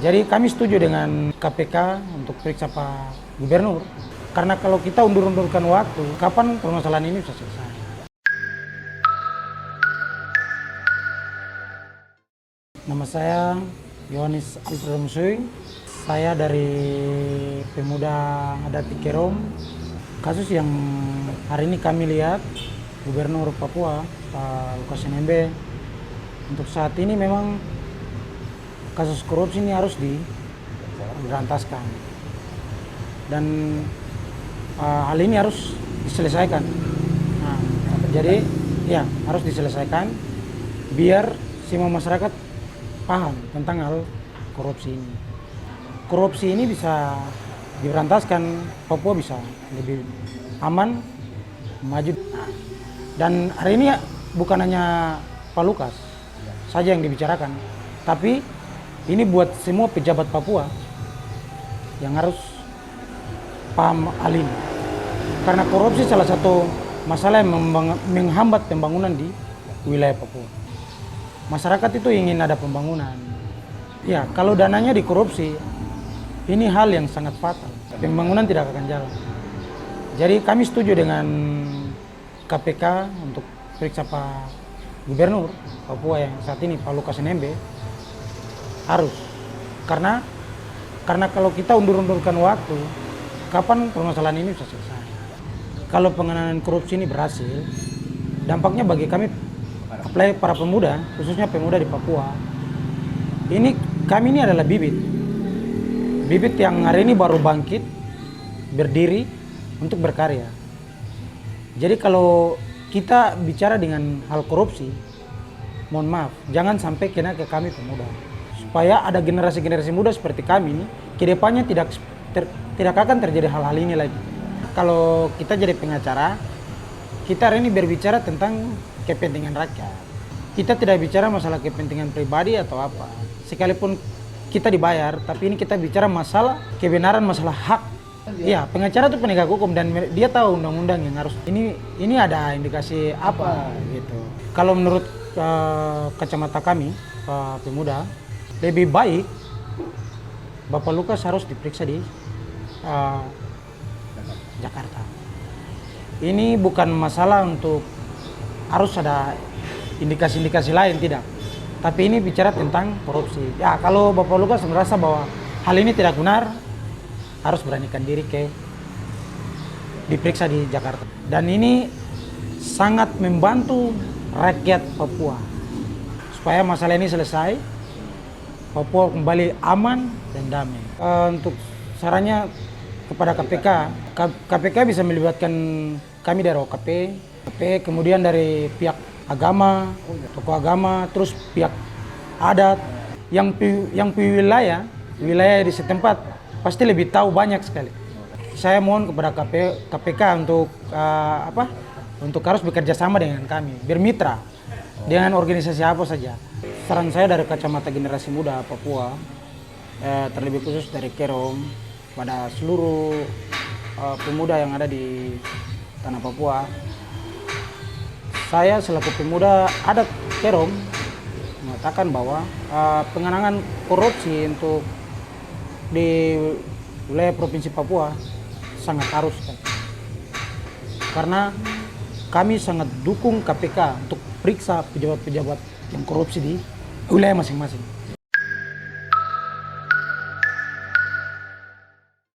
Jadi kami setuju dengan KPK untuk periksa Pak Gubernur. Karena kalau kita undur-undurkan waktu, kapan permasalahan ini bisa selesai? Nama saya Yohanes Alfredo Musui. Saya dari Pemuda Adat Kerom. Kasus yang hari ini kami lihat, Gubernur Papua, Pak Lukas NMB, untuk saat ini memang kasus korupsi ini harus diberantaskan. Dan hal ini harus diselesaikan. Nah, jadi ya harus diselesaikan biar semua masyarakat paham tentang hal korupsi ini. Korupsi ini bisa diberantaskan, Papua bisa lebih aman, maju. Dan hari ini bukan hanya Pak Lukas saja yang dibicarakan, tapi ini buat semua pejabat Papua yang harus paham hal ini. Karena korupsi salah satu masalah yang menghambat pembangunan di wilayah Papua. Masyarakat itu ingin ada pembangunan. Ya, kalau dananya dikorupsi, ini hal yang sangat fatal. Pembangunan tidak akan jalan. Jadi kami setuju dengan KPK untuk periksa Pak Gubernur Papua yang saat ini Pak Lukas NMB. Harus. Karena kalau kita undur-undurkan waktu, kapan permasalahan ini bisa selesai? Kalau penanganan korupsi ini berhasil, dampaknya bagi kami, apalagi para pemuda, khususnya pemuda di Papua, kami ini adalah bibit yang hari ini baru bangkit, berdiri untuk berkarya. Jadi kalau kita bicara dengan hal korupsi, mohon maaf, jangan sampai kena ke kami pemuda. Supaya ada generasi-generasi muda seperti kami ini, kedepannya tidak akan terjadi hal-hal ini lagi. Kalau kita jadi pengacara, kita hari ini berbicara tentang kepentingan rakyat. Kita tidak bicara masalah kepentingan pribadi atau apa. Sekalipun kita dibayar, tapi ini kita bicara masalah kebenaran, masalah hak. Iya, pengacara itu penegak hukum dan dia tahu undang-undang yang harus. Ini ada indikasi apa gitu. Kalau menurut kacamata kami, Pak Pemuda, lebih baik Bapak Lukas harus diperiksa di Jakarta. Ini bukan masalah untuk harus ada indikasi-indikasi lain, tidak. Tapi ini bicara tentang korupsi. Ya, kalau Bapak Lukas merasa bahwa hal ini tidak benar, harus beranikan diri diperiksa di Jakarta. Dan ini sangat membantu rakyat Papua supaya masalah ini selesai, Papua kembali aman dan damai. Untuk sarannya kepada KPK bisa melibatkan kami dari OKP, kemudian dari pihak agama, tokoh agama, terus pihak adat, yang wilayah di setempat pasti lebih tahu banyak sekali. Saya mohon kepada KPK untuk harus bekerja sama dengan kami, bermitra dengan organisasi apa saja. Saran saya dari kacamata generasi muda Papua, terlebih khusus dari Kerom, pada seluruh pemuda yang ada di tanah Papua, saya selaku pemuda adat Kerom mengatakan bahwa penanganan korupsi untuk di wilayah Provinsi Papua sangat harus. Karena kami sangat dukung KPK untuk periksa pejabat-pejabat yang korupsi di wilayah masing-masing.